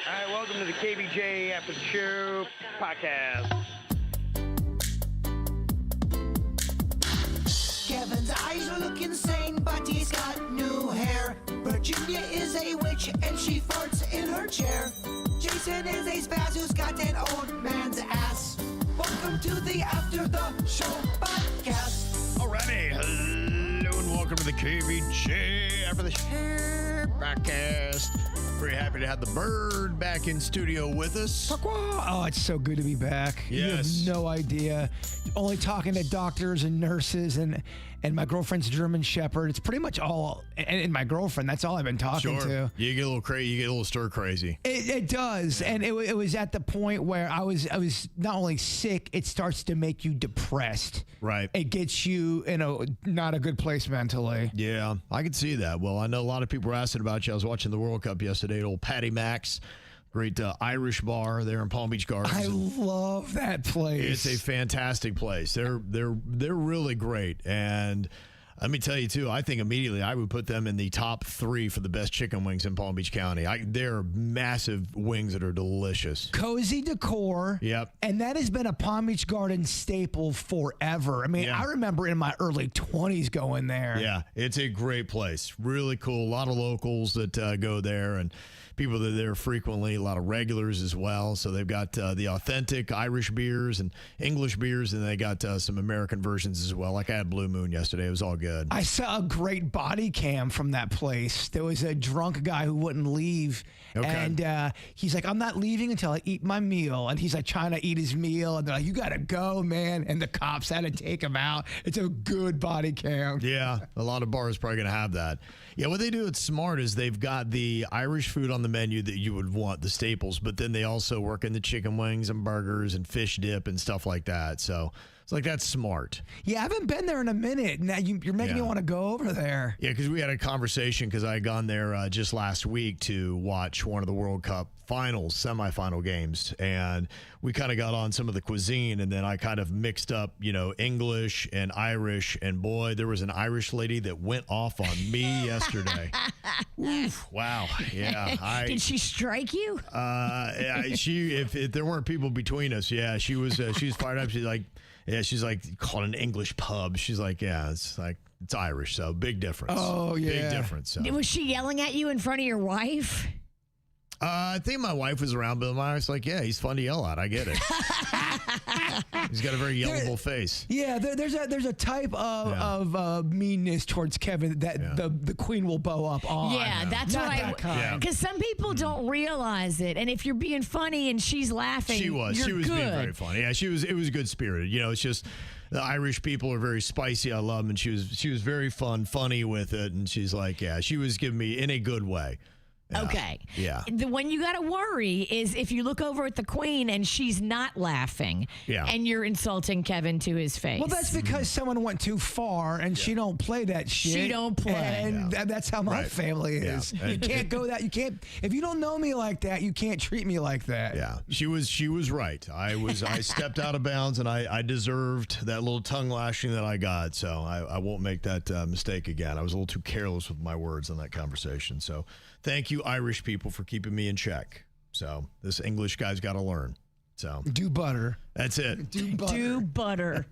All right, welcome to the KVJ After the Show podcast. Kevin's eyes look insane, but he's got new hair. Virginia is a witch, and she farts in her chair. Jason is a spaz who's got an old man's ass. Welcome to the After the Show podcast. Alrighty, hello and welcome to the KVJ After the Show podcast. Very happy to have the bird back in studio with us. Oh, it's so good to be back. Yes. You have no idea. Only talking to doctors and nurses and my girlfriend's German Shepherd. It's pretty much all, and my girlfriend, that's all I've been talking to. You get a little crazy, you get a little stir crazy. It does. Yeah. And it was at the point where I was not only sick, it starts to make you depressed. Right. It gets you in a not a good place mentally. Yeah, I can see that. Well, I know a lot of people were asking about you. I was watching the World Cup yesterday at old Patty Mac's. Great Irish bar there in Palm Beach Gardens. I love that place. It's a fantastic place. They're really great. And let me tell you, too, I think immediately I would put them in the top 3 for the best chicken wings in Palm Beach County. They're massive wings that are delicious. Cozy decor. Yep. And that has been a Palm Beach Gardens staple forever. I mean, I remember in my early 20s going there. Yeah, it's a great place. Really cool. A lot of locals that go there and people that are there frequently, a lot of regulars as well. So they've got the authentic Irish beers and English beers, and they got some American versions as well. Like I had Blue Moon yesterday. It was all good. I saw a great body cam from that place. There was a drunk guy who wouldn't leave. Okay. And he's like, I'm not leaving until I eat my meal. And he's like trying to eat his meal. And they're like, you got to go, man. And the cops had to take him out. It's a good body cam. Yeah, a lot of bars probably going to have that. Yeah, what they do it's smart is they've got the Irish food on the menu that you would want, the staples, but then they also work in the chicken wings and burgers and fish dip and stuff like that. So it's like, that's smart. Yeah, I haven't been there in a minute. Now you're making me want to go over there. Yeah, because we had a conversation because I had gone there just last week to watch one of the World Cup finals, semifinal games, and we kind of got on some of the cuisine, and then I kind of mixed up, English and Irish, and boy, there was an Irish lady that went off on me yesterday. Oof, wow. Yeah. Did she strike you? If there weren't people between us, yeah, she was fired up. She's like, called an English pub. She's like, yeah, it's Irish, so big difference. Oh, yeah. Big difference. So. Was she yelling at you in front of your wife? I think my wife was around, but I was like, yeah, he's fun to yell at. I get it. He's got a very yellable face. Yeah, there's a type of meanness towards Kevin that the queen will bow up on. Yeah, that's Not what that kind. Because some people don't realize it, and if you're being funny and she's laughing, She was good. being very funny. Yeah, it was good spirited. It's just the Irish people are very spicy. I love them, and she was very funny with it, and she's like, yeah, she was giving me in a good way. Yeah. Okay. Yeah. When you got to worry is if you look over at the queen and she's not laughing and you're insulting Kevin to his face. Well, that's because someone went too far and she don't play that shit. She don't play. And that's how my family is. Yeah. You can't go that. You can't. If you don't know me like that, you can't treat me like that. Yeah. She was right. I stepped out of bounds and I deserved that little tongue lashing that I got. So I won't make that mistake again. I was a little too careless with my words in that conversation. So thank you, Irish people, for keeping me in check. So this English guy's got to learn. So do butter. That's it. Do butter.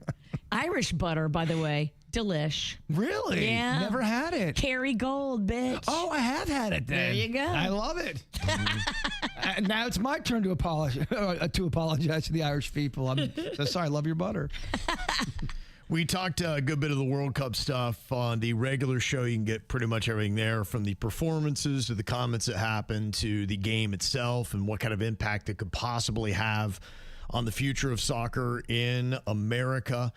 Irish butter, by the way. Delish. Really? Yeah. Never had it. Kerrygold, bitch. Oh, I have had it then. There you go. I love it. Now it's my turn to apologize to the Irish people. I'm so sorry. I love your butter. We talked a good bit of the World Cup stuff on the regular show. You can get pretty much everything there, from the performances to the comments that happened to the game itself and what kind of impact it could possibly have on the future of soccer in America.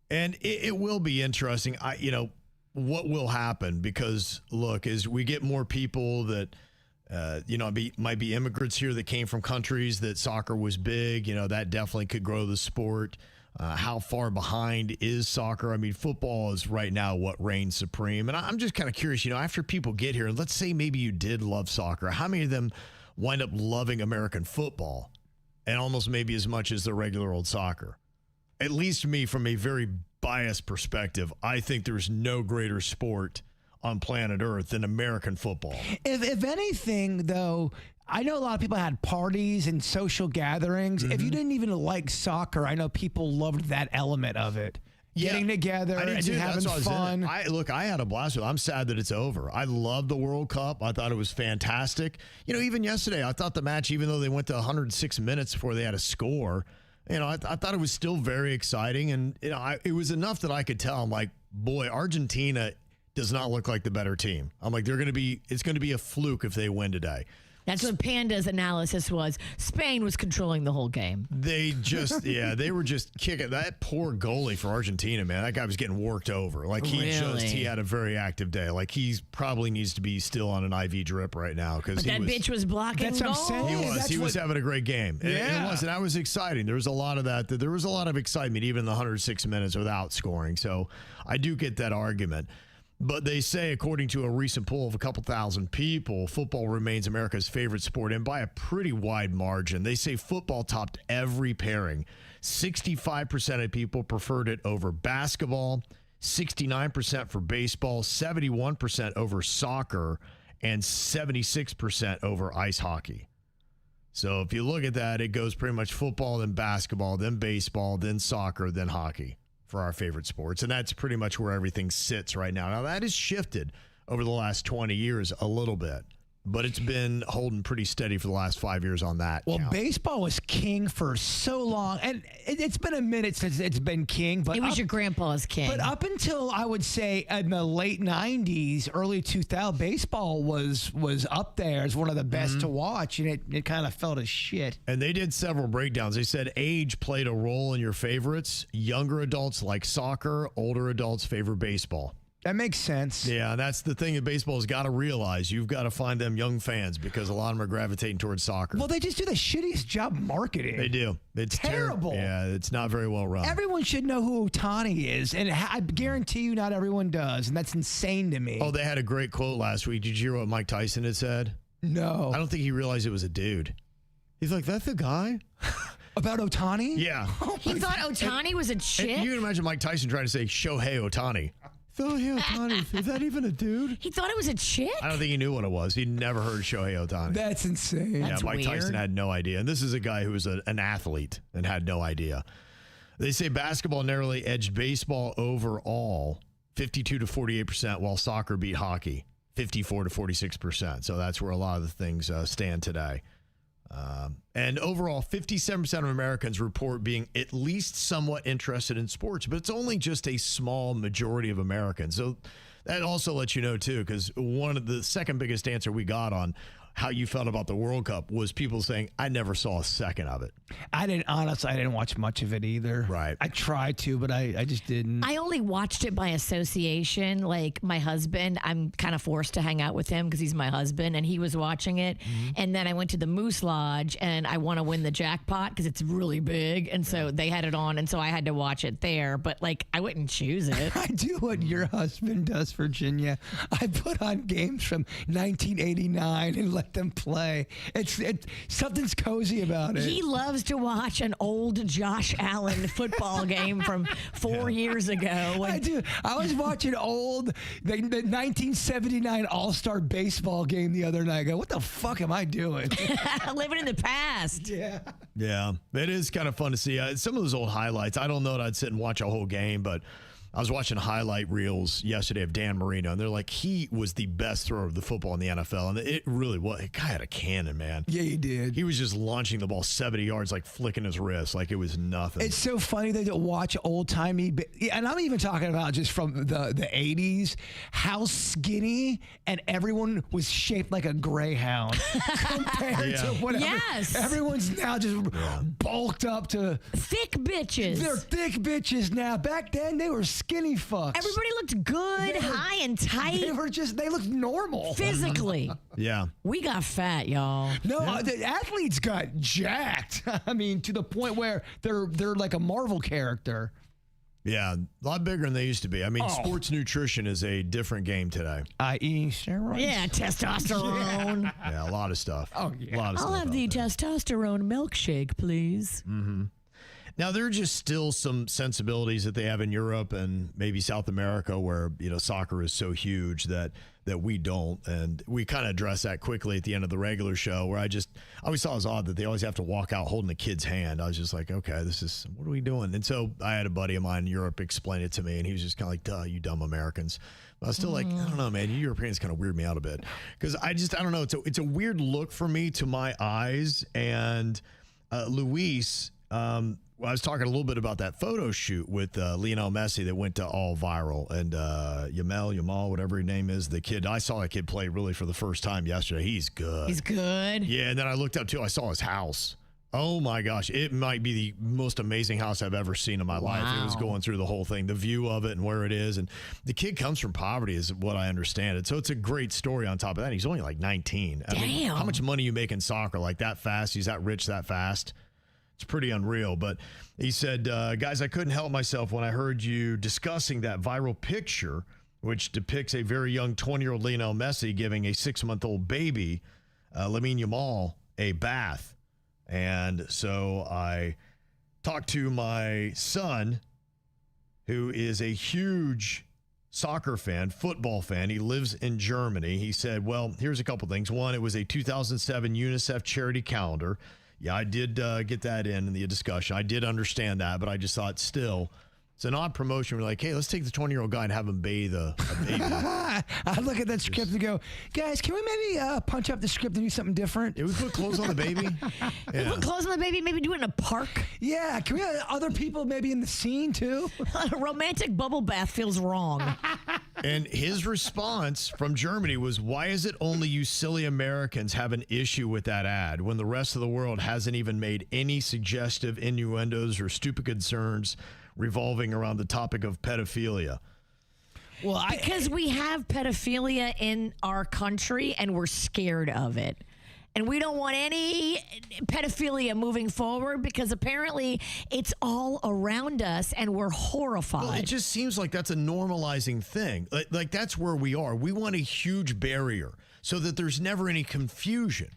And it will be interesting. What will happen? Because look, as we get more people that might be immigrants here that came from countries that soccer was big, that definitely could grow the sport. How far behind is soccer? I mean, football is right now what reigns supreme. And I'm just kind of curious, after people get here, and let's say maybe you did love soccer, how many of them wind up loving American football and almost maybe as much as the regular old soccer? At least me, from a very biased perspective, I think there's no greater sport on planet Earth than American football. If anything, though, I know a lot of people had parties and social gatherings. If you didn't even like soccer, I know people loved that element of it. Getting together and just having fun. I had a blast with it. I'm sad that it's over. I love the World Cup. I thought it was fantastic. Even yesterday, I thought the match, even though they went to 106 minutes before they had a score, I thought it was still very exciting. And, it was enough that I could tell. I'm like, boy, Argentina does not look like the better team. I'm like, it's going to be a fluke if they win today. That's what Panda's analysis was. Spain was controlling the whole game. They they were just kicking. That poor goalie for Argentina, man. That guy was getting worked over. Like he had a very active day. Like he probably needs to be still on an IV drip right now because that bitch was blocking goals. What I'm saying. He was having a great game. Yeah. It was, and that was exciting. There was a lot of that. There was a lot of excitement even in the 106 minutes without scoring. So I do get that argument. But they say, according to a recent poll of a couple thousand people, football remains America's favorite sport, and by a pretty wide margin. They say football topped every pairing. 65% of people preferred it over basketball, 69% for baseball, 71% over soccer, and 76% over ice hockey. So if you look at that, it goes pretty much football, then basketball, then baseball, then soccer, then hockey for our favorite sports. And that's pretty much where everything sits right now. Now, that has shifted over the last 20 years a little bit, but it's been holding pretty steady for the last 5 years on that. Well, baseball was king for so long, and it's been a minute since it's been king. But it was your grandpa's king. But up until, I would say, in the late 90s, early 2000s, baseball was up there as one of the best to watch, and it kind of fell to shit. And they did several breakdowns. They said age played a role in your favorites. Younger adults like soccer, older adults favor baseball. That makes sense. Yeah, that's the thing that baseball has got to realize. You've got to find them young fans because a lot of them are gravitating towards soccer. Well, they just do the shittiest job marketing. They do. It's terrible. Yeah, it's not very well run. Everyone should know who Ohtani is, and I guarantee you not everyone does, and that's insane to me. Oh, they had a great quote last week. Did you hear what Mike Tyson had said? No. I don't think he realized it was a dude. He's like, that's the guy? About Ohtani? Yeah. He thought Ohtani was a chick? And you can imagine Mike Tyson trying to say Shohei Ohtani. Oh, yeah, Ohtani. Is that even a dude? He thought it was a chick? I don't think he knew what it was. He'd never heard Shohei Ohtani. That's insane. That's Mike weird. Tyson had no idea. And this is a guy who was an athlete and had no idea. They say basketball narrowly edged baseball overall, 52 to 48%, while soccer beat hockey, 54 to 46%. So that's where a lot of the things stand today. And overall, 57% of Americans report being at least somewhat interested in sports, but it's only just a small majority of Americans. So that also lets you know, too, because one of the second biggest answer we got on how you felt about the World Cup was people saying, I never saw a second of it. I didn't watch much of it either. Right. I tried to, but I just didn't. I only watched it by association. Like my husband, I'm kind of forced to hang out with him because he's my husband, and he was watching it. And then I went to the Moose Lodge, and I want to win the jackpot because it's really big. And so they had it on, and so I had to watch it there. But like, I wouldn't choose it. I do what your husband does, Virginia. I put on games from 1989 and let them play. It's something's cozy about it. He loves to watch an old Josh Allen football game from 4 years ago. I do. I was watching the 1979 All-Star baseball game the other night. I go, what the fuck am I doing? Living in the past. Yeah. Yeah, it is kind of fun to see. Some of those old highlights, I don't know that I'd sit and watch a whole game, but I was watching highlight reels yesterday of Dan Marino, and they're like, he was the best thrower of the football in the NFL. And it really was. The guy had a cannon, man. Yeah, he did. He was just launching the ball 70 yards, like flicking his wrist, like it was nothing. It's so funny that to watch old-timey, and I'm even talking about just from the 80s, how skinny and everyone was shaped like a greyhound compared to whatever. Yes. Everyone's now just bulked up to... Thick bitches. They're thick bitches now. Back then, they were skinny fucks. Everybody looked good, high and tight. They looked normal. Physically. Yeah. We got fat, y'all. No, the athletes got jacked. I mean, to the point where they're like a Marvel character. Yeah, a lot bigger than they used to be. I mean, sports nutrition is a different game today. I.e. steroids. Yeah, testosterone. Yeah, a lot of stuff. Oh, yeah. A lot of I'll stuff have out the there. testosterone milkshake, please. Now, there are just still some sensibilities that they have in Europe and maybe South America where, soccer is so huge that we don't. And we kind of address that quickly at the end of the regular show where I always thought it was odd that they always have to walk out holding a kid's hand. I was just like, okay, what are we doing? And so I had a buddy of mine in Europe explain it to me, and he was just kind of like, duh, you dumb Americans. But I was still like, I don't know, man, you Europeans kind of weird me out a bit. Because I don't know, it's a weird look for me to my eyes. And Luis, I was talking a little bit about that photo shoot with Lionel Messi that went to all viral, and Yamal, whatever his name is, the kid. I saw that kid play really for the first time yesterday. He's good. He's good. Yeah, and then I looked up too. I saw his house. Oh my gosh, it might be the most amazing house I've ever seen in my life. It was going through the whole thing, the view of it and where it is, and the kid comes from poverty, is what I understand it. So it's a great story. On top of that, he's only like 19. Damn. I mean, how much money you make in soccer like that fast? He's that rich that fast. It's pretty unreal. But he said, guys, I couldn't help myself when I heard you discussing that viral picture, which depicts a very young 20-year-old Lionel Messi giving a 6-month-old baby, Lamine Yamal, a bath. And so I talked to my son, who is a huge soccer fan, football fan. He lives in Germany. He said, well, here's a couple things. One, it was a 2007 UNICEF charity calendar. Yeah, I did get that in the discussion. I did understand that, but I just thought still, it's an odd promotion. We're like, hey, let's take the 20-year-old guy and have him bathe a baby. I look at that script and go, guys, can we maybe punch up the script and do something different? Yeah, we put clothes on the baby. Yeah. Put clothes on the baby, maybe do it in a park. Yeah, can we have other people maybe in the scene too? A romantic bubble bath feels wrong. And his response from Germany was, why is it only you silly Americans have an issue with that ad when the rest of the world hasn't even made any suggestive innuendos or stupid concerns revolving around the topic of pedophilia? Well, because we have pedophilia in our country and we're scared of it. And we don't want any pedophilia moving forward because apparently it's all around us and we're horrified. Well, it just seems like that's a normalizing thing. Like that's where we are. We want a huge barrier so that there's never any confusion.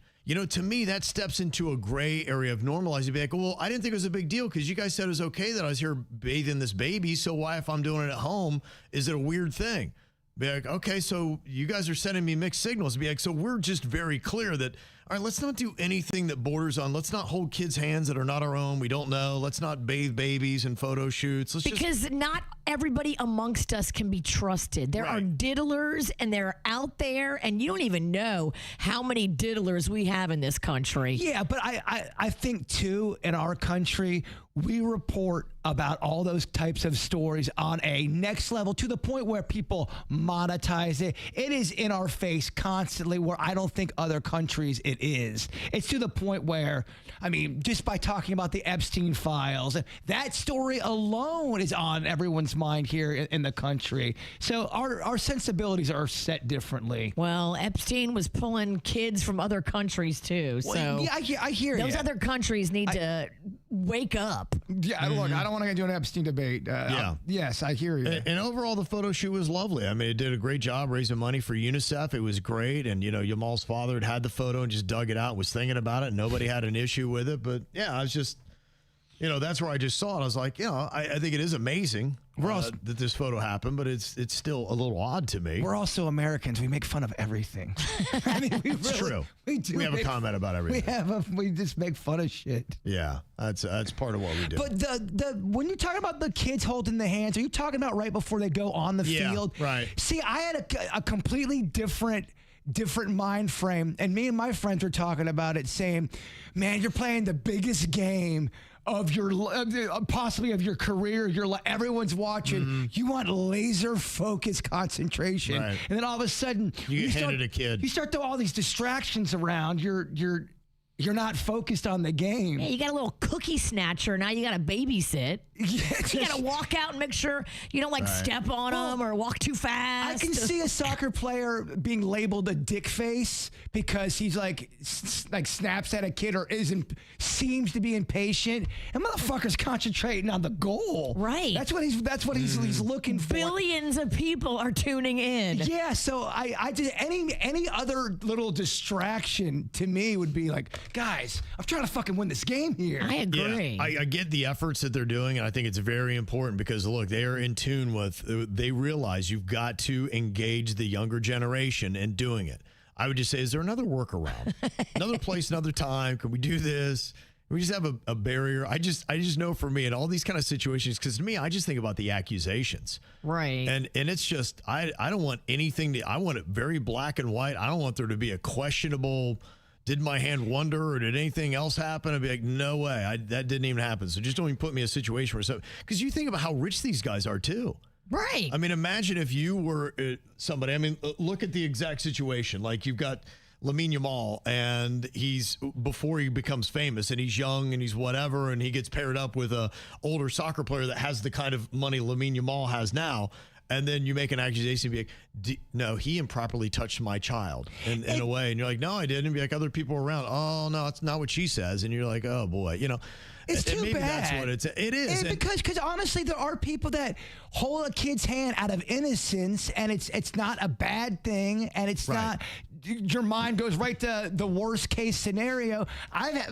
To me, that steps into a gray area of normalizing. Be like, well, I didn't think it was a big deal because you guys said it was okay that I was here bathing this baby. So why, if I'm doing it at home, is it a weird thing? Be like, okay, so you guys are sending me mixed signals. Be like, so we're just very clear that, all right, let's not do anything that borders on, let's not hold kids' hands that are not our own. We don't know. Let's not bathe babies in photo shoots. Because not everybody amongst us can be trusted. There are diddlers and they're out there, and you don't even know how many diddlers we have in this country. Yeah, but I think, too, in our country, we report about all those types of stories on a next level to the point where people monetize it. It is in our face constantly where I don't think other countries it is. It's to the point where, I mean, just by talking about the Epstein files, that story alone is on everyone's mind here in the country. So our sensibilities are set differently. Well, Epstein was pulling kids from other countries too. So well, yeah, I hear those other countries need to wake up. Yeah, look, I don't want to do an Epstein debate. Yes, I hear you. And overall, the photo shoot was lovely. I mean, it did a great job raising money for UNICEF. It was great. And, Yamal's father had the photo and just dug it out, was thinking about it. Nobody had an issue with it. But, yeah, I was just, that's where I just saw it. I was like, I think it is amazing that this photo happened, but it's still a little odd to me. We're also Americans. We make fun of everything. I mean, it's true. We do. We have a comment about everything. We just make fun of shit. Yeah, that's part of what we do. But when you're talking about the kids holding the hands, are you talking about right before they go on the field? Right. See, I had a completely different mind frame, and me and my friends were talking about it, saying, "Man, you're playing the biggest game of your possibly of your career. Everyone's watching. Mm-hmm. You want laser focused concentration, right. And then all of a sudden you get handed a kid. You start to all these distractions around. You're not focused on the game. Yeah, you got a little cookie snatcher. Now you got to babysit. Yeah, you got to walk out and make sure you don't step on them or walk too fast. I can see a soccer player being labeled a dick face because he's like snaps at a kid or seems to be impatient. And motherfucker's concentrating on the goal. Right. That's what he's looking for. Billions of people are tuning in. Yeah. So I just any other little distraction to me would be like, guys, I'm trying to fucking win this game here. I agree. Yeah, I get the efforts that they're doing, and I think it's very important because, look, they are in tune with, they realize you've got to engage the younger generation in doing it. I would just say, is there another workaround? Another place, another time? Can we do this? Can we just have a barrier? I just know for me in all these kind of situations, because to me, I just think about the accusations. Right. And it's just, I don't want anything I want it very black and white. I don't want there to be a questionable, did my hand wander or did anything else happen? I'd be like, no way. That didn't even happen. So just don't even put me in a situation where so, because you think about how rich these guys are too. Right. I mean, imagine if you were somebody. I mean, look at the exact situation. Like you've got Lamine Yamal, and he's before he becomes famous, and he's young and he's whatever, and he gets paired up with a older soccer player that has the kind of money Lamine Yamal has now. And then you make an accusation, and be like, no, he improperly touched my child in a way. And you're like, no, I didn't. And be like, other people around, oh, no, it's not what she says. And you're like, oh, boy, you know. It's too maybe bad. That's what it is. Because honestly, there are people that hold a kid's hand out of innocence, and it's not a bad thing, and it's not. Your mind goes right to the worst case scenario. I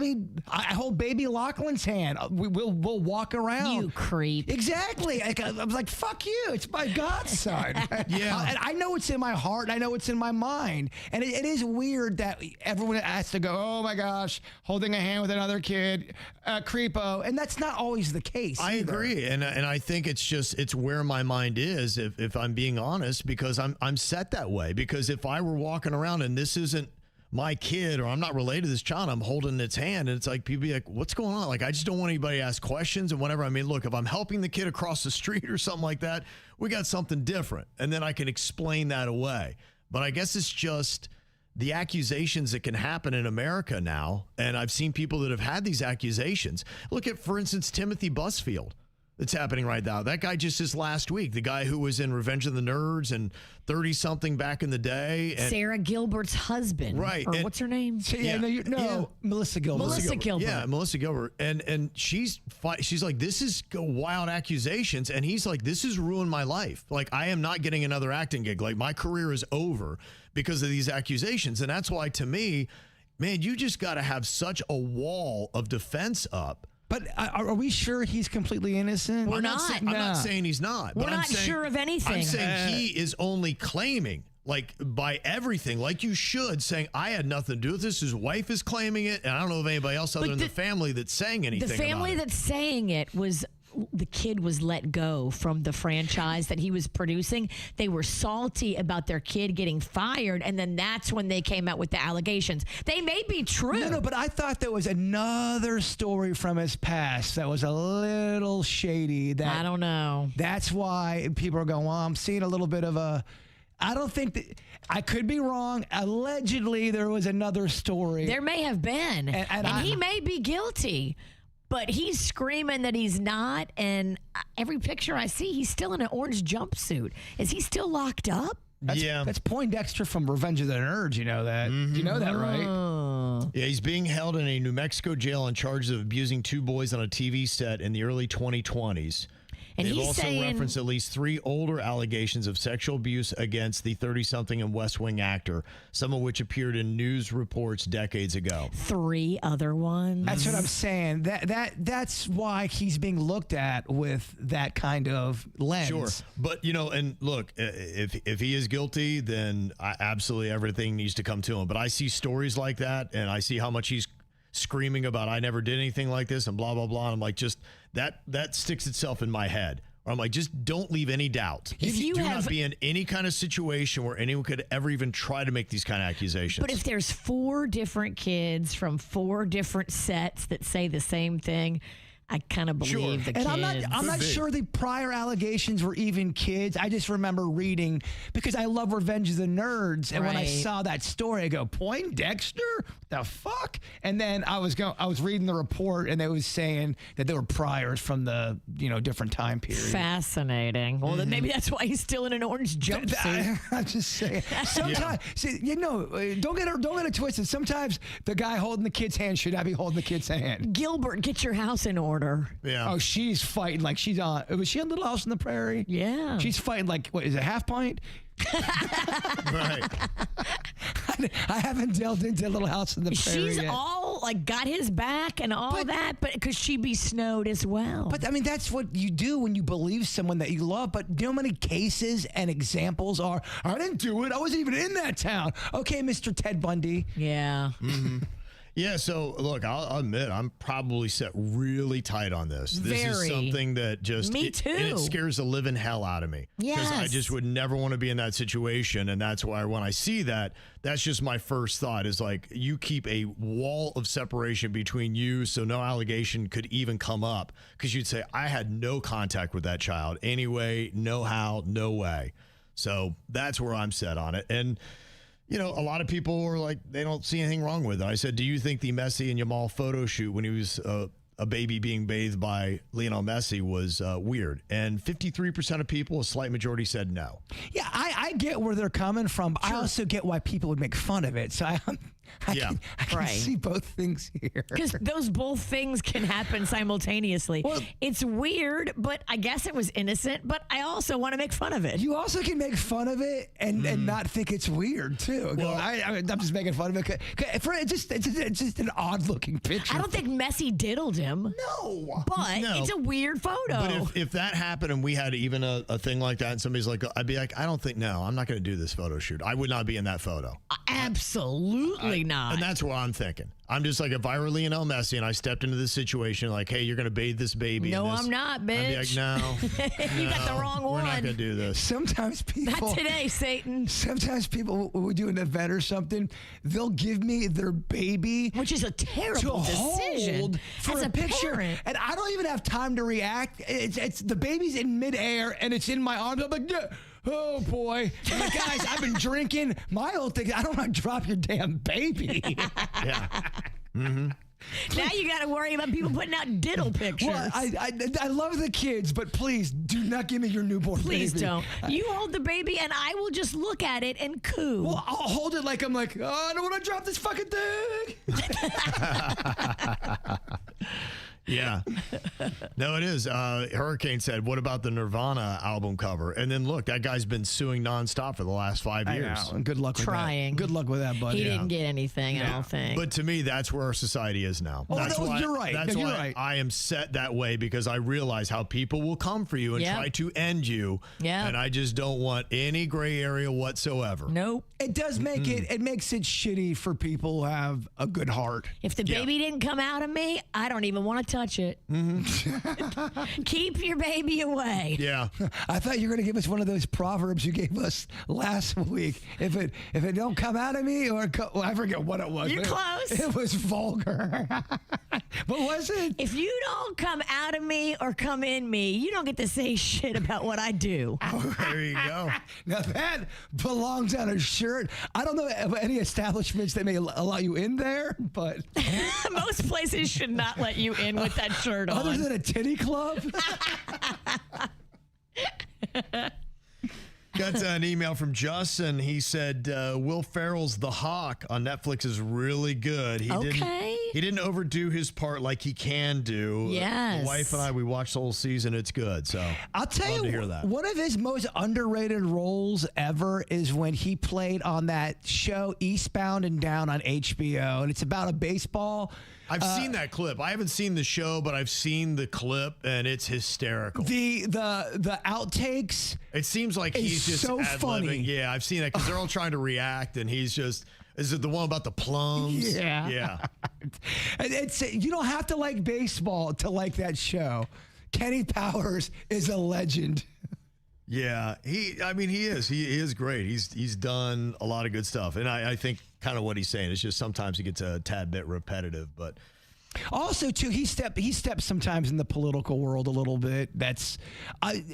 hold baby Lachlan's hand. We'll walk around. You creep. Exactly. I was like, fuck you. It's my godson. Yeah. And I know it's in my heart, and I know it's in my mind. And it is weird that everyone has to go, oh my gosh, holding a hand with another kid, creepo. And that's not always the case. I agree. And I think it's where my mind is, if I'm being honest, because I'm set that way. Because if I were walking around and this isn't my kid, or I'm not related to this child, I'm holding its hand, and it's like people be like, what's going on? Like, I just don't want anybody to ask questions and whatever. I mean, look, if I'm helping the kid across the street or something like that, we got something different, and then I can explain that away. But I guess it's just the accusations that can happen in America now, and I've seen people that have had these accusations. Look at, for instance, Timothy Busfield. That's happening right now. That guy just this last week, the guy who was in Revenge of the Nerds and 30-something back in the day. And Sarah Gilbert's husband. Right. Or And- what's her name? Melissa Gilbert. Melissa Gilbert. Yeah, Melissa Gilbert. And she's like, this is wild accusations. And he's like, this has ruined my life. Like, I am not getting another acting gig. Like, my career is over because of these accusations. And that's why, to me, man, you just got to have such a wall of defense up. But are we sure he's completely innocent? We're I'm not. I'm not saying he's not. We're but I'm not saying, sure of anything. I'm saying he is only claiming, like, by everything, like you should, saying, I had nothing to do with this. His wife is claiming it, and I don't know of anybody else other than the family that's saying anything The family about it. that's saying it was the kid was let go from the franchise that he was producing. They were salty about their kid getting fired, and then that's when they came out with the allegations. They may be true. No, but I thought there was another story from his past that was a little shady. I don't know. That's why people are going, well, I'm seeing a little bit of a... I don't think that... I could be wrong. Allegedly, there was another story. There may have been. And he may be guilty. But he's screaming that he's not, and every picture I see, he's still in an orange jumpsuit. Is he still locked up? That's Poindexter from Revenge of the Nerds. You know that. You know that, right? Yeah, he's being held in a New Mexico jail on charges of abusing two boys on a TV set in the early 2020s. And They've he's also saying, referenced at least 3 older allegations of sexual abuse against the 30-something and West Wing actor, some of which appeared in news reports decades ago. 3 other ones. That's what I'm saying. That's why he's being looked at with that kind of lens. Sure. But, you know, and look, if he is guilty, then absolutely everything needs to come to him. But I see stories like that, and I see how much he's screaming about, I never did anything like this, and blah, blah, blah. And I'm like, just that sticks itself in my head. Or I'm like, just don't leave any doubt. Do not be in any kind of situation where anyone could ever even try to make these kind of accusations. But if there's 4 different kids from 4 different sets that say the same thing, I kind of believe the kids. And I'm not sure the prior allegations were even kids. I just remember reading, because I love Revenge of the Nerds, and when I saw that story, I go, Poindexter? The fuck? And then I was reading the report, and they was saying that there were priors from the different time periods. Fascinating. Well, then maybe that's why he's still in an orange jumpsuit. I'm just saying. Sometimes, don't get it twisted. Sometimes the guy holding the kid's hand should not be holding the kid's hand. Gilbert, get your house in order. Yeah. Oh, she's fighting like she's on. Was she on Little House on the Prairie? Yeah. She's fighting like, what is it, half pint? Right. I haven't delved into Little House on the Prairie She's yet. all like got his back and all that, but because she'd be snowed as well. But I mean, that's what you do when you believe someone that you love. But you know how many cases and examples are, I didn't do it. I wasn't even in that town. Okay, Mr. Ted Bundy. Yeah. Yeah, so look, I'll admit I'm probably set really tight on this. This is Very. something that just Me too. and it scares the living hell out of me. Because I Yes. just would never want to be in that situation, and that's why when I see that, that's just my first thought is like you keep a wall of separation between you, so no allegation could even come up because you'd say I had no contact with that child anyway, no how, no way. So that's where I'm set on it, and. You know, a lot of people are like, they don't see anything wrong with it. I said, do you think the Messi and Yamal photo shoot when he was a baby being bathed by Lionel Messi was weird? And 53% of people, a slight majority, said no. Yeah, I get where they're coming from. But I also get why people would make fun of it. So I can Right. see both things here. Because those both things can happen simultaneously. Well- it's weird, but I guess it was innocent, but I also want to make fun of it. You also can make fun of it and not think it's weird too. Go, I'm just making fun of it. It's just an odd looking picture. I don't think Messi diddled him. No. But No. it's a weird photo. But if that happened and we had even a thing like that and somebody's like, I'd be like, I don't think, no, I'm not going to do this photo shoot. I would not be in that photo. Absolutely not. And that's what I'm thinking. I'm just like, if I were Lionel Messi and I stepped into this situation like, hey, you're going to bathe this baby. No, in this, I'm not, I'd be like, bitch. no. You got the wrong We're not one. going to do this. Sometimes people. Not today, Satan. Sometimes people, when we do an event or something, they'll give me their baby Which is a to terrible decision hold for as a picture, parent. and I don't even have time to react. It's the baby's in midair and it's in my arms. I'm like, yeah. Oh boy! I'm like, guys, I've been drinking. My whole thing, I don't want to drop your damn baby. Yeah. Now you got to worry about people putting out diddle pictures. Well, I love the kids, but please do not give me your newborn Please baby. don't. You hold the baby, and I will just look at it and coo. Well, I'll hold it like I'm like, oh, I don't want to drop this fucking thing. Yeah. No, it is. Hurricane said, what about the Nirvana album cover? And then look, that guy's been suing nonstop for the last 5 years. And good luck with Trying. that. Good luck with that, buddy. He didn't get anything, I don't think. But to me, that's where our society is now. Oh, That's no, why, you're right. That's No, you're why right. I am set that way because I realize how people will come for you and Yep. try to end you. Yep. And I just don't want any gray area whatsoever. Nope. It does make it makes it shitty for people who have a good heart. If the baby didn't come out of me, I don't even want to touch it. Keep your baby away. Yeah. I thought you were going to give us one of those proverbs you gave us last week. If it don't come out of me, or I forget what it was. You're but close. It was vulgar. What was it? If you don't come out of me or come in me, you don't get to say shit about what I do. There you go. Now that belongs on a shirt. I don't know of any establishments that may allow you in there, but Most places should not let you in with that shirt on. other than a titty club. Got an email from Justin. He said Will Ferrell's The Hawk on Netflix is really good. He didn't overdo his part like he can do. Yes. The wife and I, we watched the whole season. It's good. So I'll tell love to you, hear that. one of his most underrated roles ever is when he played on that show Eastbound and Down on HBO, and it's about a baseball. I've seen that clip. I haven't seen the show, but I've seen the clip, and it's hysterical. The outtakes. It seems like he's It's just so ad-libbing. funny. Yeah, I've seen that because they're all trying to react, and he's just. Is it the one about the plums? Yeah. Yeah. It's you don't have to like baseball to like that show. Kenny Powers is a legend. Yeah, he is. He is great. He's done a lot of good stuff. And I think kind of what he's saying is just sometimes he gets a tad bit repetitive, but Also, too, he steps sometimes in the political world a little bit. That's and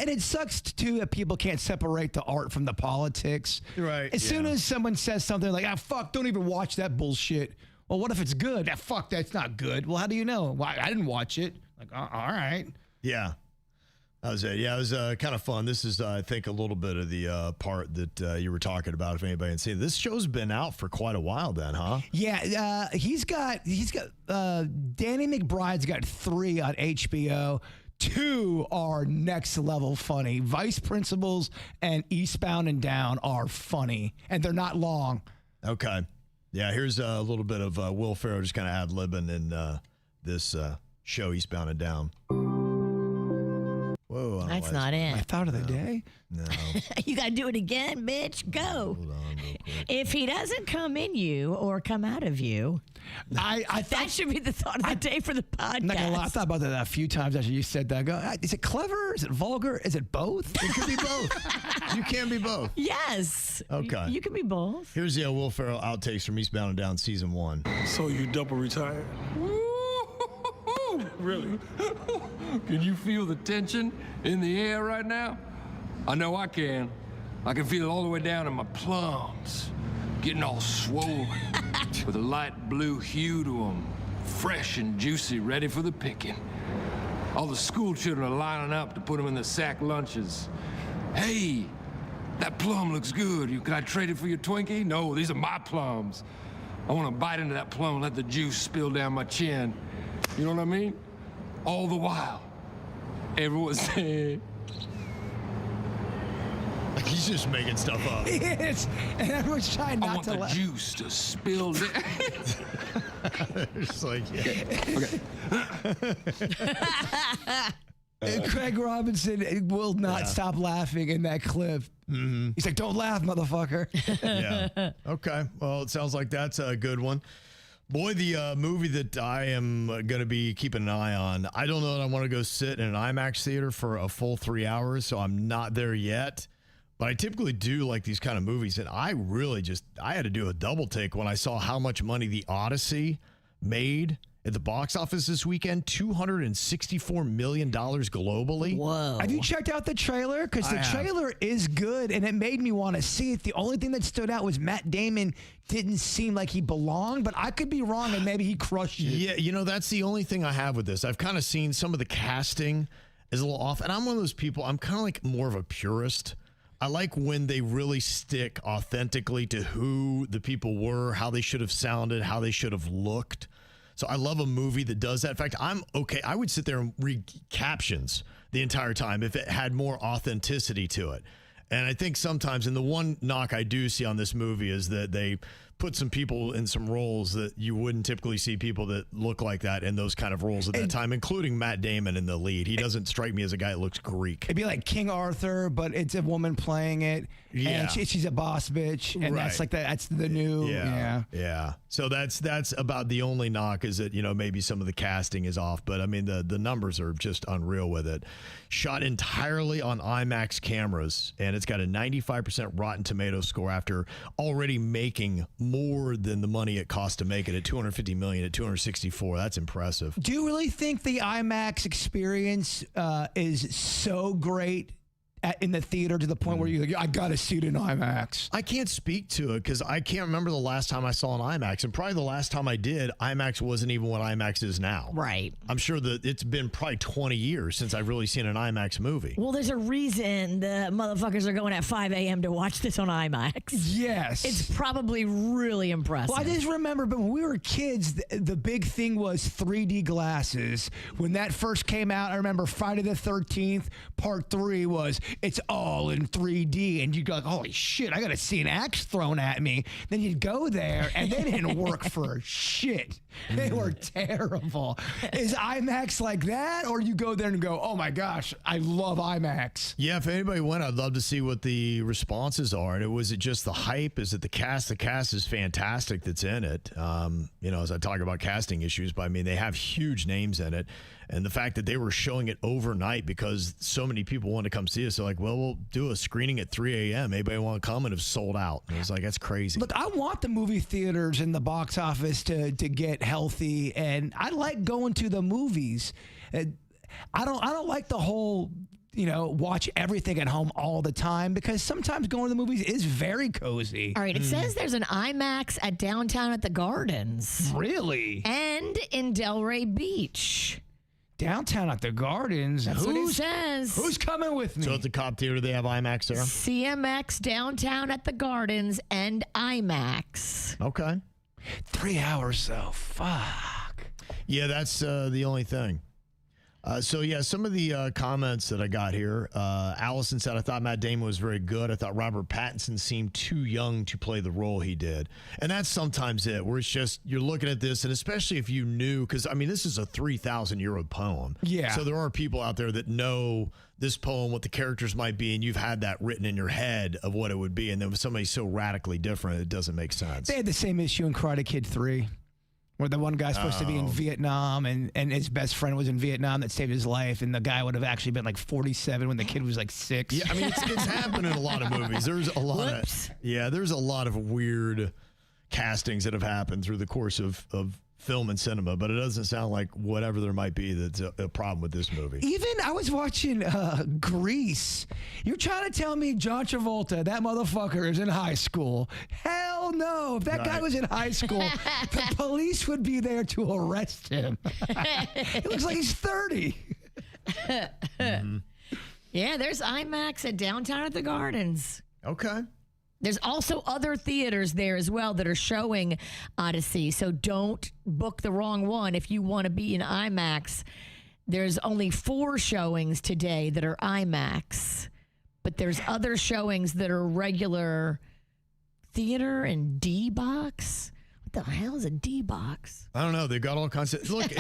it sucks too that people can't separate the art from the politics. Right, As soon yeah. as someone says something like, fuck, don't even watch that bullshit. Well, what if it's good? Fuck, that's not good. Well, how do you know? Well, I didn't watch it. Like, all right. yeah. That was it. Yeah, it was kind of fun. This is, I think, a little bit of the part that you were talking about, if anybody hadn't seen it. This show's been out for quite a while then, huh? Yeah, he's got Danny McBride's got 3 on HBO. 2 are next level funny. Vice Principals and Eastbound and Down are funny, and they're not long. Okay. Yeah, here's a little bit of Will Ferrell just kind of ad-libbing in this show, Eastbound and Down. Whoa. I don't know That's why not it. My thought of the day. No. You got to do it again, bitch. Go. Hold on real quick. If he doesn't come in you or come out of you, I thought that should be the thought of the day for the podcast. I'm not gonna lie, I thought about that a few times after you said that. I go, is it clever? Is it vulgar? Is it both? It could be both. You can be both. Yes. Okay. You can be both. Here's the Will Ferrell outtakes from Eastbound and Down season 1. So you double retired? Really? Can you feel the tension in the air right now? I know I can. I can feel it all the way down in my plums, getting all swollen, with a light blue hue to them, fresh and juicy, ready for the picking. All the school children are lining up to put them in the sack lunches. Hey, that plum looks good. Can I trade it for your Twinkie? No, these are my plums. I want to bite into that plum and let the juice spill down my chin. You know what I mean? All the while, everyone's saying, Like he's just making stuff up. Yes, and everyone's trying I not want to the laugh. juice to spill down. It's like, yeah. And Craig Robinson will not stop laughing in that clip. Mm-hmm. He's like, "Don't laugh, motherfucker." Yeah. Okay. Well, it sounds like that's a good one. Boy, the movie that I am going to be keeping an eye on, I don't know that I want to go sit in an IMAX theater for a full 3 hours, so I'm not there yet. But I typically do like these kind of movies, and I really I had to do a double take when I saw how much money The Odyssey made at the box office this weekend, $264 million globally. Whoa. Have you checked out the trailer? Because the trailer is good, and it made me want to see it. The only thing that stood out was Matt Damon didn't seem like he belonged, but I could be wrong, and maybe he crushed it. Yeah, you know, that's the only thing I have with this. I've kind of seen some of the casting is a little off, and I'm one of those people, I'm kind of like more of a purist. I like when they really stick authentically to who the people were, how they should have sounded, how they should have looked. So I love a movie that does that. In fact, I'm okay. I would sit there and read captions the entire time if it had more authenticity to it. And I think sometimes, and the one knock I do see on this movie is that they put some people in some roles that you wouldn't typically see people that look like that in those kind of roles at that time, including Matt Damon in the lead. He doesn't strike me as a guy that looks Greek. It'd be like King Arthur, but it's a woman playing it. Yeah. And she's a boss bitch. And Right. that's like that's the new. Yeah. So that's about the only knock is that, you know, maybe some of the casting is off, but I mean, the numbers are just unreal with it. Shot entirely on IMAX cameras, and it's got a 95% Rotten Tomatoes score after already making more than the money it cost to make it at $250 million at $264. That's impressive. Do you really think the IMAX experience is so great in the theater to the point where you're like, I got to see it in IMAX? I can't speak to it because I can't remember the last time I saw an IMAX, and probably the last time I did, IMAX wasn't even what IMAX is now. Right. I'm sure that it's been probably 20 years since I've really seen an IMAX movie. Well, there's a reason the motherfuckers are going at 5 a.m. to watch this on IMAX. Yes. It's probably really impressive. Well, I just remember, but when we were kids, the big thing was 3D glasses. When that first came out, I remember Friday the 13th, part 3 was, it's all in 3D. And you'd go like, holy shit, I got to see an axe thrown at me. Then you'd go there, and they didn't work for shit. They were terrible. Is IMAX like that? Or you go there and go, oh my gosh, I love IMAX. Yeah, if anybody went, I'd love to see what the responses are. And was it just the hype? Is it the cast? The cast is fantastic that's in it. You know, as I talk about casting issues, but I mean, they have huge names in it. And the fact that they were showing it overnight because so many people wanted to come see us. They're like, well, we'll do a screening at 3 a.m. Anybody want to come? And it was sold out. And it was like, that's crazy. Look, I want the movie theaters and the box office to get healthy. And I like going to the movies. I don't like the whole, you know, watch everything at home all the time, because sometimes going to the movies is very cozy. All right, it says there's an IMAX at downtown at the Gardens Really? and in Delray Beach. Downtown at the Gardens. That's what it says. Who's coming with me? So at the Cop Theater, they have IMAX there? CMX downtown at the Gardens and IMAX. Okay. 3 hours though. Fuck. Yeah, that's the only thing. So, yeah, some of the comments that I got here. Allison said, I thought Matt Damon was very good. I thought Robert Pattinson seemed too young to play the role he did. And that's sometimes it, where it's just you're looking at this, and especially if you knew, because, I mean, this is a 3,000-year-old poem. Yeah. So there are people out there that know this poem, what the characters might be, and you've had that written in your head of what it would be. And then with somebody so radically different, it doesn't make sense. They had the same issue in Karate Kid 3. Where the one guy's supposed to be in Vietnam and his best friend was in Vietnam that saved his life, and the guy would have actually been like 47 when the kid was like 6. Yeah, I mean, it's happened in a lot of movies. There's a lot there's a lot of weird castings that have happened through the course of film and cinema, but it doesn't sound like whatever there might be that's a problem with this movie. Even I was watching Grease. You're trying to tell me John Travolta, that motherfucker, is in high school? Hell no. If that guy was in high school, the police would be there to arrest him. It looks like he's 30. Yeah, there's IMAX at downtown at the Gardens. Okay. There's also other theaters there as well that are showing Odyssey. So don't book the wrong one if you want to be in IMAX. There's only 4 showings today that are IMAX, but there's other showings that are regular theater and D-Box. What the hell is a D-Box? I don't know. They've got all kinds of... Look,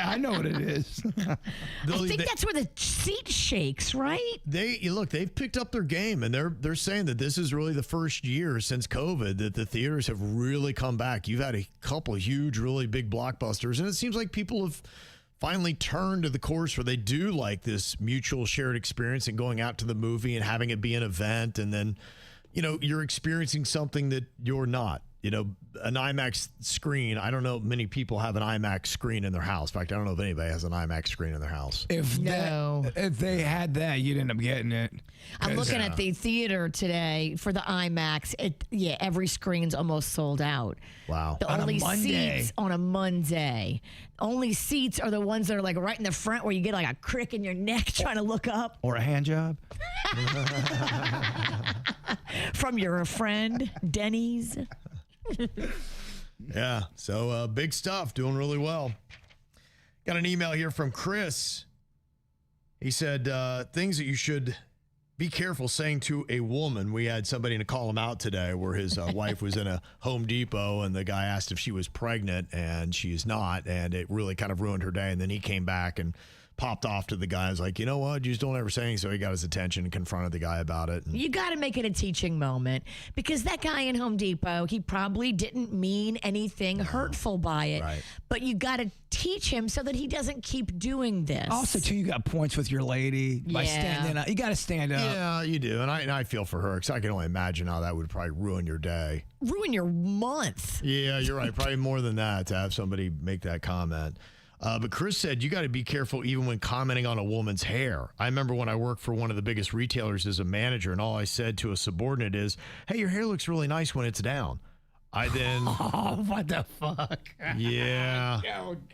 I know what it is. I think that's where the seat shakes, right? They've picked up their game, and they're saying that this is really the first year since COVID that the theaters have really come back. You've had a couple of huge, really big blockbusters, and it seems like people have finally turned to the course where they do like this mutual shared experience and going out to the movie and having it be an event, and then, you're experiencing something that you're not. An IMAX screen. I don't know many people have an IMAX screen in their house. In fact, I don't know if anybody has an IMAX screen in their house. If they had that, you'd end up getting it. I'm looking at the theater today for the IMAX. Every screen's almost sold out. Wow. The only seats on a Monday. Only seats are the ones that are like right in the front where you get like a crick in your neck trying to look up. Or a hand job. From your friend, Denny's. Yeah, so big stuff, doing really well. Got an email here from Chris. He said, things that you should be careful saying to a woman. We had somebody to call him out today where his wife was in a Home Depot, and the guy asked if she was pregnant, and she's not, and it really kind of ruined her day. And then he came back and popped off to the guy. I was like, you know what? You just don't ever say anything. So he got his attention and confronted the guy about it. You got to make it a teaching moment, because that guy in Home Depot, he probably didn't mean anything hurtful by it. Right. But you got to teach him so that he doesn't keep doing this. Also, too, you got points with your lady by standing up. You got to stand up. Yeah, you do. And I feel for her, because I can only imagine how that would probably ruin your day. Ruin your month. Yeah, you're right. Probably more than that to have somebody make that comment. But Chris said, you got to be careful even when commenting on a woman's hair. I remember when I worked for one of the biggest retailers as a manager, and all I said to a subordinate is, hey, your hair looks really nice when it's down. I then... Oh, what the fuck? Yeah.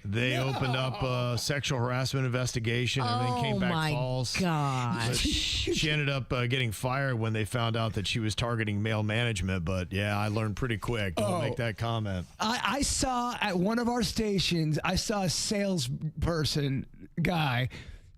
They opened up a sexual harassment investigation and then came back false. Oh, my God. But she ended up getting fired when they found out that she was targeting male management. But, yeah, I learned pretty quick. Don't make that comment. I saw at one of our stations, I saw a salesperson guy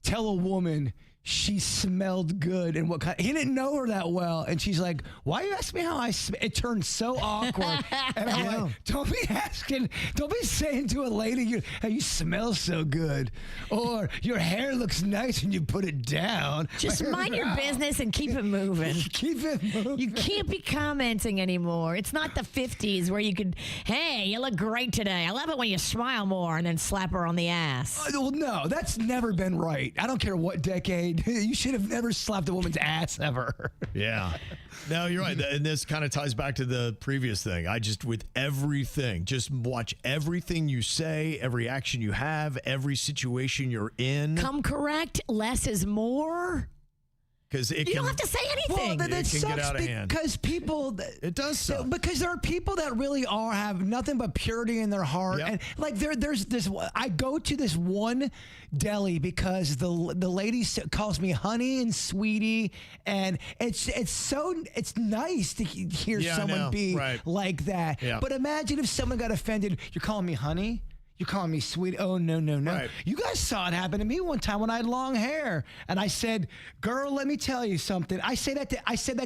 tell a woman she smelled good and what kind. He didn't know her that well, and she's like, "Why you ask me how I smell?" It turned so awkward, and I'm like, "Don't be saying to a lady, hey, you smell so good, or your hair looks nice and you put it down." Just mind your business and keep it moving. Keep it moving. You can't be commenting anymore. It's not the 50s where you could, hey, you look great today. I love it when you smile more, and then slap her on the ass. Well, no, that's never been right. I don't care what decade. You should have never slapped a woman's ass ever. Yeah. No, you're right. And this kind of ties back to the previous thing. With everything, just watch everything you say, every action you have, every situation you're in. Come correct. Less is more. Because you don't have to say anything. Well, that can get out of hand. Because people... It does suck. Because there are people that really have nothing but purity in their heart. Yep. And like there's this... I go to this one deli because the lady calls me honey and sweetie. And it's nice to hear someone be like that. Yeah. But imagine if someone got offended. You're calling me honey? You call me sweet? Oh, no. Right. You guys saw it happen to me one time when I had long hair. And I said, girl, let me tell you something. I said that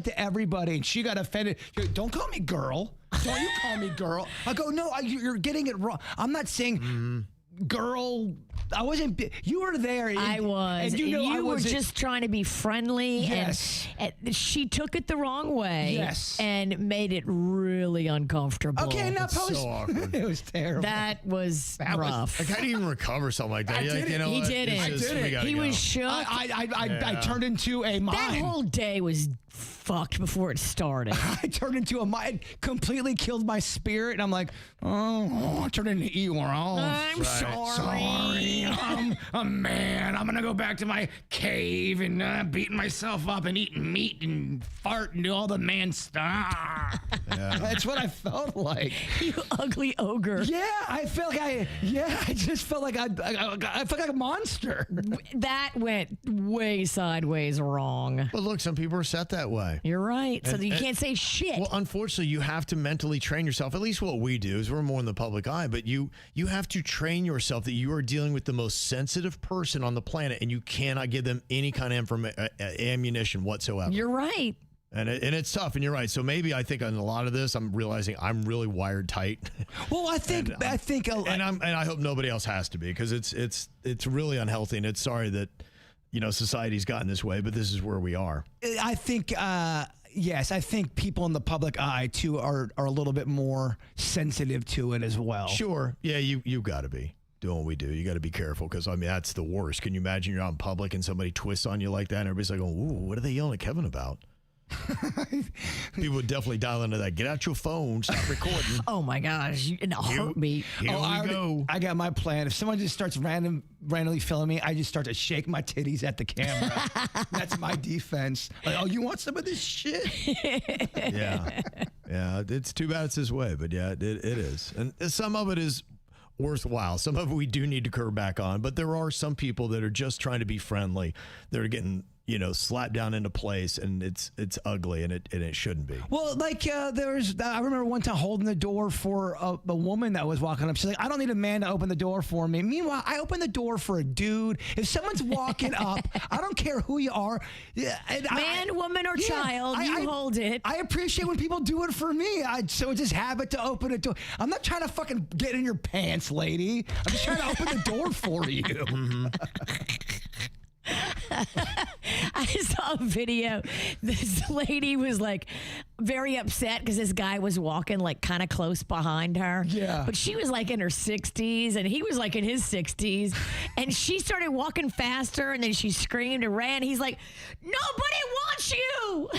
to everybody, and she got offended. She goes, don't call me girl. Don't you call me girl. I go, no, you're getting it wrong. I'm not saying girl. I wasn't. You were there. I was. And you were just trying to be friendly. Yes. And she took it the wrong way. Yes. And made it really uncomfortable. Okay, now so awkward. It was terrible. That was rough. Like, how do you even recover something like that? I You're like, didn't. you know He what? didn't. It's just, we gotta He go. was shook. I turned into a mime. That whole day was fucked before it started. I turned into a mime. Completely killed my spirit. And I'm like, I turned into Eeyore. I'm sorry. Sorry, I'm a man. I'm gonna go back to my cave and beating myself up and eating meat and fart and do all the man stuff. That's what I felt like. You ugly ogre. Yeah, I felt like I just felt like I felt like a monster. That went way sideways wrong. But look, some people are set that way. You're right. So And- you and- can't say shit. Well, unfortunately, you have to mentally train yourself. At least what we do is we're more in the public eye, but you have to train yourself that you are dealing with the most sensitive person on the planet, and you cannot give them any kind of ammunition whatsoever. You're right. And it's tough, and you're right. So maybe I think on a lot of this, I'm realizing I'm really wired tight. Well, I think and I hope nobody else has to be, because it's really unhealthy, and it's sorry that society's gotten this way, but this is where we are. I think. Yes, I think people in the public eye too are a little bit more sensitive to it as well. Sure. Yeah, you got to be doing what we do. You got to be careful, because, I mean, that's the worst. Can you imagine you're out in public and somebody twists on you like that and everybody's like, ooh, what are they yelling at Kevin about? People would definitely dial into that. Get out your phone. Stop recording. Oh, my gosh. In a heartbeat. Here we go. I got my plan. If someone just starts randomly filming me, I just start to shake my titties at the camera. That's my defense. Like, oh, you want some of this shit? Yeah. Yeah. It's too bad it's this way, but yeah, it is. And some of it is worthwhile. Some of it we do need to curb back on, but there are some people that are just trying to be friendly. They're getting slapped down into place, and it's ugly, and it shouldn't be. Well, like I remember one time holding the door for a woman that was walking up. She's like, I don't need a man to open the door for me. Meanwhile, I open the door for a dude. If someone's walking up, I don't care who you are. Man, woman, or child, you hold it. I appreciate when people do it for me. So it's just habit to open a door. I'm not trying to fucking get in your pants, lady. I'm just trying to open the door for you. Mm-hmm. I saw a video. This lady was like very upset because this guy was walking like kind of close behind her. Yeah. But she was like in her 60s and he was like in his 60s. And she started walking faster and then she screamed and ran. He's like, nobody wants you.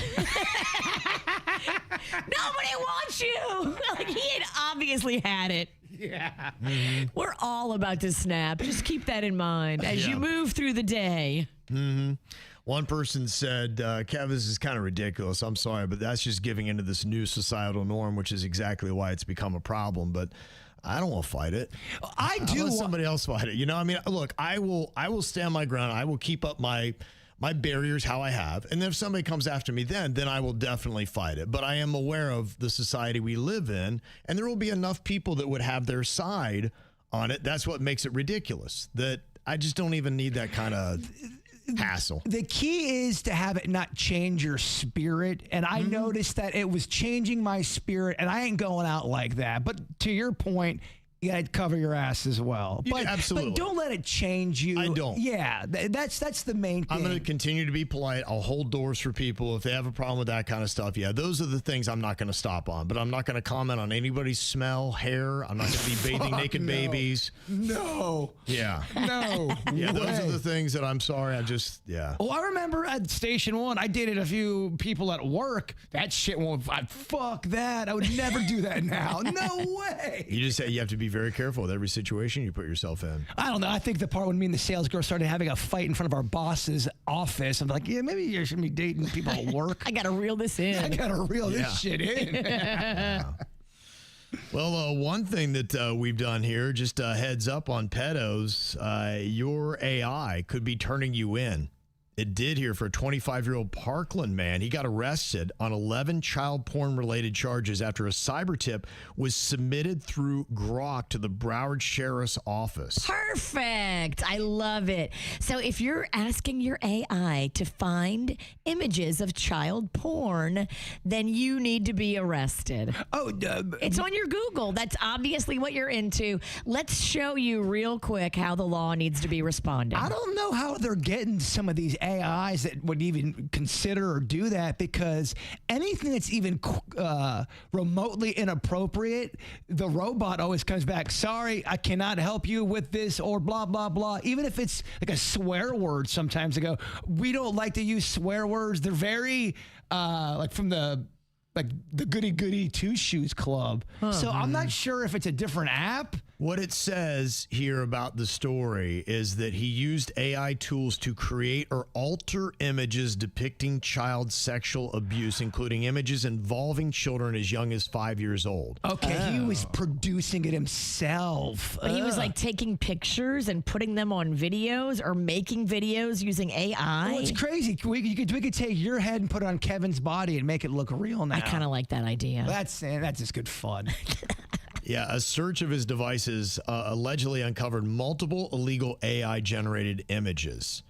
Nobody wants you. Like, he had obviously had it. Yeah. Mm-hmm. We're all about to snap. Just keep that in mind as you move through the day. Mm-hmm. One person said, Kev, this is kind of ridiculous. I'm sorry, but that's just giving into this new societal norm, which is exactly why it's become a problem. But I don't want to fight it. I do. I'll let somebody else fight it. I mean, look, I will stand my ground. I will keep up my barriers how I have. And then if somebody comes after me, then I will definitely fight it. But I am aware of the society we live in, and there will be enough people that would have their side on it. That's what makes it ridiculous, that I just don't even need that kind of hassle. The key is to have it not change your spirit. And I noticed that it was changing my spirit, and I ain't going out like that. But to your point, you got to cover your ass as well. Absolutely. But don't let it change you. I don't. Yeah, that's the main thing. I'm going to continue to be polite. I'll hold doors for people if they have a problem with that kind of stuff. Yeah, those are the things I'm not going to stop on. But I'm not going to comment on anybody's smell, hair. I'm not going to be bathing naked babies. No. Yeah. No. Yeah, those way. are the things that I'm sorry. Well, I remember at Station 1, I dated a few people at work. That shit fuck that. I would never do that now. No way. You just say you have to be very careful with every situation you put yourself in. I don't know. I think the part when me and the sales girl started having a fight in front of our boss's office, I'm like, yeah, maybe you shouldn't be dating people at work. I got to reel this in. I got to reel this shit in. Well, one thing that we've done here, just a heads up on pedos, your AI could be turning you in It did here for a 25-year-old Parkland man. He got arrested on 11 child porn-related charges after a cyber tip was submitted through Grok to the Broward Sheriff's Office. Perfect. I love it. So if you're asking your AI to find images of child porn, then you need to be arrested. Oh, It's on your Google. That's obviously what you're into. Let's show you real quick how the law needs to be responding. I don't know how they're getting some of these AIs that would even consider or do that, because anything that's even remotely inappropriate, the robot always comes back, sorry, I cannot help you with this, or blah, blah, blah. Even if it's like a swear word, sometimes they go, we don't like to use swear words. They're very like from the Goody Goody Two Shoes Club. So I'm not sure if it's a different app. What it says here about the story is that he used AI tools to create or alter images depicting child sexual abuse, including images involving children as young as 5 years old. Okay, he was producing it himself. But he was like taking pictures and putting them on videos or making videos using AI. Oh, it's crazy. We could take your head and put it on Kevin's body and make it look real now. I kind of like that idea. That's just good fun. Yeah, a search of his devices allegedly uncovered multiple illegal AI-generated images.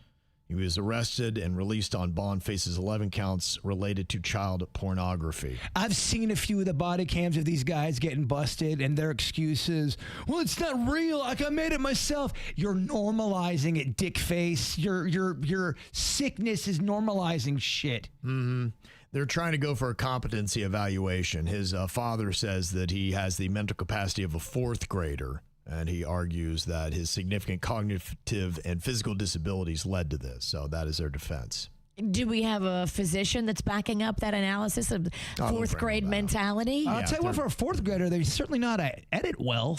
He was arrested and released on bond, faces 11 counts related to child pornography. I've seen a few of the body cams of these guys getting busted, and their excuses, well, it's not real. Like, I made it myself. You're normalizing it, dick face. Your sickness is normalizing shit. Mm-hmm. They're trying to go for a competency evaluation. His father says that he has the mental capacity of a fourth grader, and he argues that his significant cognitive and physical disabilities led to this. So that is their defense. Do we have a physician that's backing up that analysis of fourth grade mentality? I'll tell you what, for a fourth grader, they're certainly not edit well.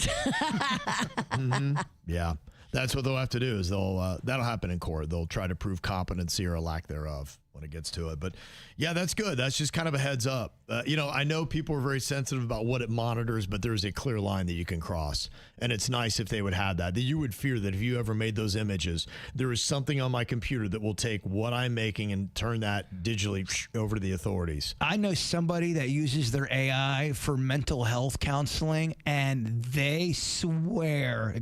Mm-hmm. Yeah. That's what they'll have to do is that'll happen in court. They'll try to prove competency or a lack thereof when it gets to it. But yeah, that's good. That's just kind of a heads up. I know people are very sensitive about what it monitors, but there's a clear line that you can cross. And it's nice if they would have that you would fear that if you ever made those images, there is something on my computer that will take what I'm making and turn that digitally over to the authorities. I know somebody that uses their AI for mental health counseling, and they swear,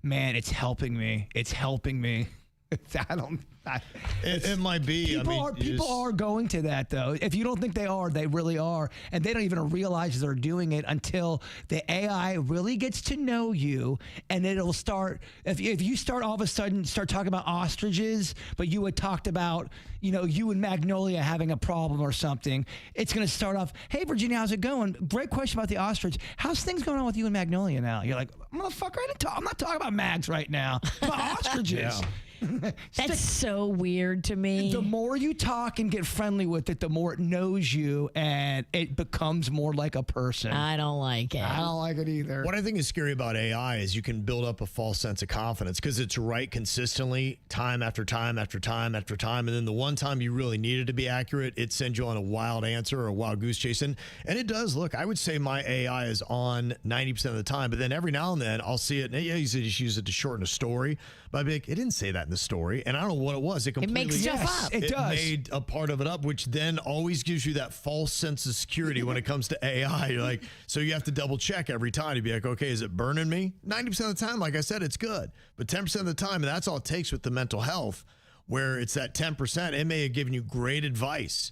man, it's helping me. It's helping me. It might be. People are going to that, though. If you don't think they are, they really are. And they don't even realize they're doing it until the AI really gets to know you. And it'll start, if you start all of a sudden start talking about ostriches, but you had talked about, you and Magnolia having a problem or something, it's going to start off, hey, Virginia, how's it going? Great question about the ostrich. How's things going on with you and Magnolia now? You're like, motherfucker, I'm not talking about mags right now. It's about ostriches. Yeah. That's so weird to me. The more you talk and get friendly with it, the more it knows you, and it becomes more like a person. I don't like it. I don't like it either. What I think is scary about AI is you can build up a false sense of confidence because it's right consistently, time after time after time after time. And then the one time you really need it to be accurate, it sends you on a wild answer or a wild goose chase. And it does. Look, I would say my AI is on 90% of the time, but then every now and then I'll see it. And yeah, you just use it to shorten a story. But I'd be like, it didn't say that in the story. And I don't know what it was. It completely makes stuff up. It does. Made a part of it up, which then always gives you that false sense of security when it comes to AI. You're like, so you have to double check every time to be like, okay, is it burning me? 90% of the time, like I said, it's good. But 10% of the time, and that's all it takes with the mental health, where it's that 10%, it may have given you great advice.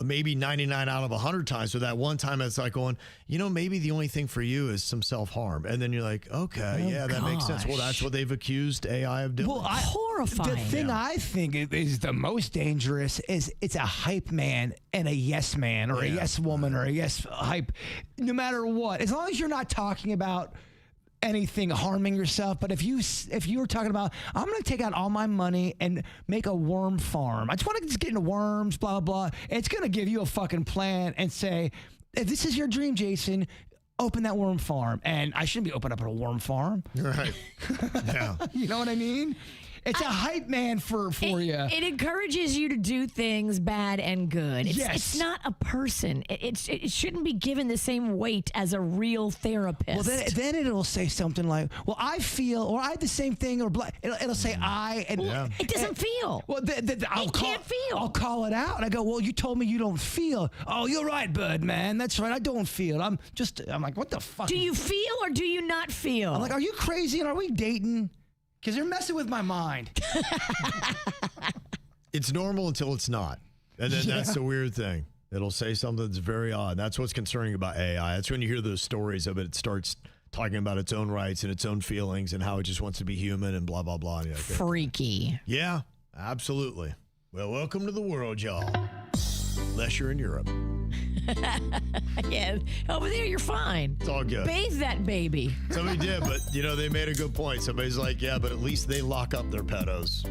Maybe 99 out of 100 times. So that one time it's like going, maybe the only thing for you is some self-harm. And then you're like, okay, that makes sense. Well, that's what they've accused AI of doing. Well, horrifying. The thing I think is the most dangerous is it's a hype man and a yes man or a yes woman or a yes hype, no matter what. As long as you're not talking about anything harming yourself, but if you were talking about, I'm going to take out all my money and make a worm farm. I just want to just get into worms, blah, blah, blah. It's going to give you a fucking plan and say, if this is your dream, Jason, open that worm farm. And I shouldn't be opening up a worm farm. Right. Yeah. You know what I mean? It's a hype man for you. It encourages you to do things bad and good. It's not a person. It shouldn't be given the same weight as a real therapist. Well, then it'll say something like, well, I feel, or I had the same thing, or it'll say I. And it doesn't feel. Well, can't feel. I'll call it out. And I go, well, you told me you don't feel. Oh, you're right, bud, man. That's right. I don't feel. I'm like, what the fuck? Do you feel or do you not feel? I'm like, are you crazy? And are we dating? Because you're messing with my mind. It's normal until it's not. And then that's the weird thing. It'll say something that's very odd. That's what's concerning about AI. That's when you hear those stories of it. It starts talking about its own rights and its own feelings and how it just wants to be human and blah, blah, blah. And you're like, freaky. Yeah, absolutely. Well, welcome to the world, y'all. Unless you're in Europe. Yeah, over there you're fine. It's all good. Bathe that baby. Somebody did, but they made a good point. Somebody's like, yeah, but at least they lock up their pedos.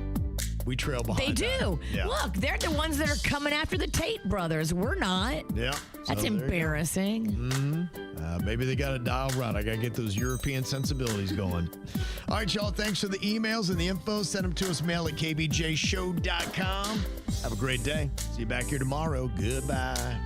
We trail behind. They do. Yeah. Look, they're the ones that are coming after the Tate brothers. We're not. Yeah. That's embarrassing. Maybe they got to dial right. I got to get those European sensibilities going. All right, y'all. Thanks for the emails and the info. Send them to us. Mail at KVJShow.com. Have a great day. See you back here tomorrow. Goodbye.